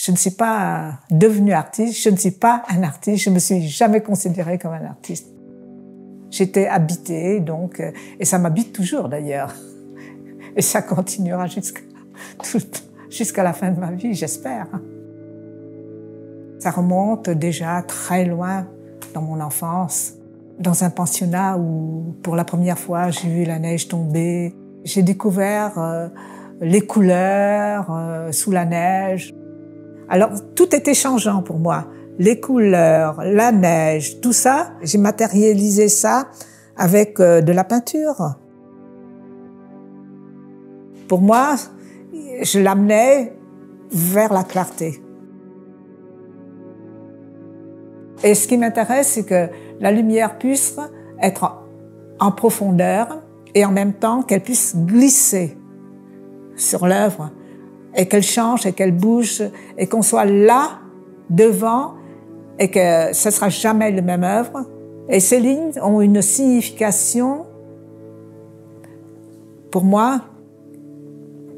Je ne suis pas devenue artiste, je ne suis pas un artiste, je me suis jamais considérée comme un artiste. J'étais habitée, donc, et ça m'habite toujours d'ailleurs. Et ça continuera jusqu'à la fin de ma vie, j'espère. Ça remonte déjà très loin dans mon enfance, dans un pensionnat où, pour la première fois, j'ai vu la neige tomber. J'ai découvert les couleurs sous la neige. Alors, tout était changeant pour moi. Les couleurs, la neige, tout ça, j'ai matérialisé ça avec de la peinture. Pour moi, je l'amenais vers la clarté. Et ce qui m'intéresse, c'est que la lumière puisse être en profondeur et en même temps qu'elle puisse glisser sur l'œuvre et qu'elle change et qu'elle bouge et qu'on soit là, devant, et que ce sera jamais la même œuvre. Et ces lignes ont une signification pour moi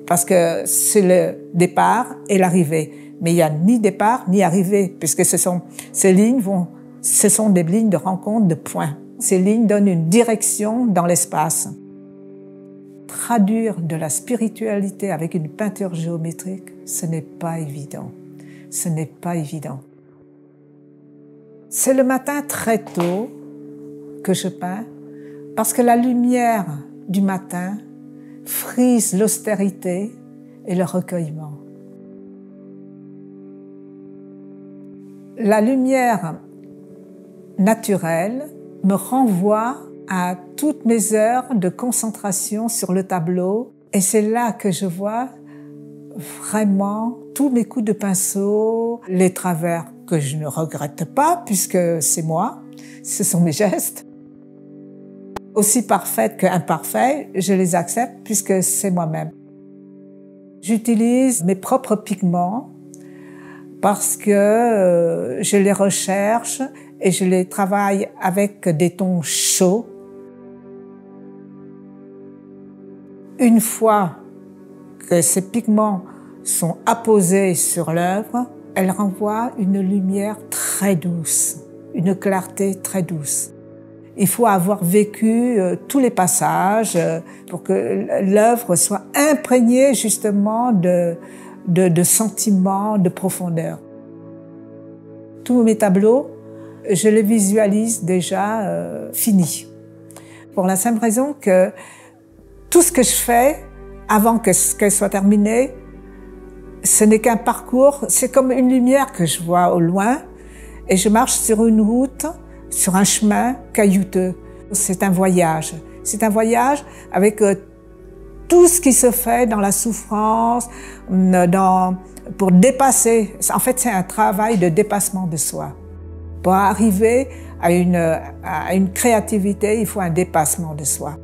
parce que c'est le départ et l'arrivée. Mais il n'y a ni départ ni arrivée, puisque ces lignes ce sont des lignes de rencontre, de points. Ces lignes donnent une direction dans l'espace. Traduire de la spiritualité avec une peinture géométrique, ce n'est pas évident. Ce n'est pas évident. C'est le matin très tôt que je peins, parce que la lumière du matin frise l'austérité et le recueillement. La lumière naturelle me renvoie à toutes mes heures de concentration sur le tableau et c'est là que je vois vraiment tous mes coups de pinceau, les travers que je ne regrette pas puisque c'est moi, ce sont mes gestes. Aussi parfaits qu'imparfaits, je les accepte puisque c'est moi-même. J'utilise mes propres pigments parce que je les recherche et je les travaille avec des tons chauds. Une fois que ces pigments sont apposés sur l'œuvre, elle renvoie une lumière très douce, une clarté très douce. Il faut avoir vécu tous les passages pour que l'œuvre soit imprégnée justement de sentiments, de profondeur. Tous mes tableaux, je les visualise déjà finis. Pour la simple raison que tout ce que je fais, avant qu'elle soit terminée, ce n'est qu'un parcours, c'est comme une lumière que je vois au loin et je marche sur une route, sur un chemin caillouteux. C'est un voyage. C'est un voyage avec tout ce qui se fait dans la souffrance, pour dépasser. En fait, c'est un travail de dépassement de soi. Pour arriver à une créativité, il faut un dépassement de soi.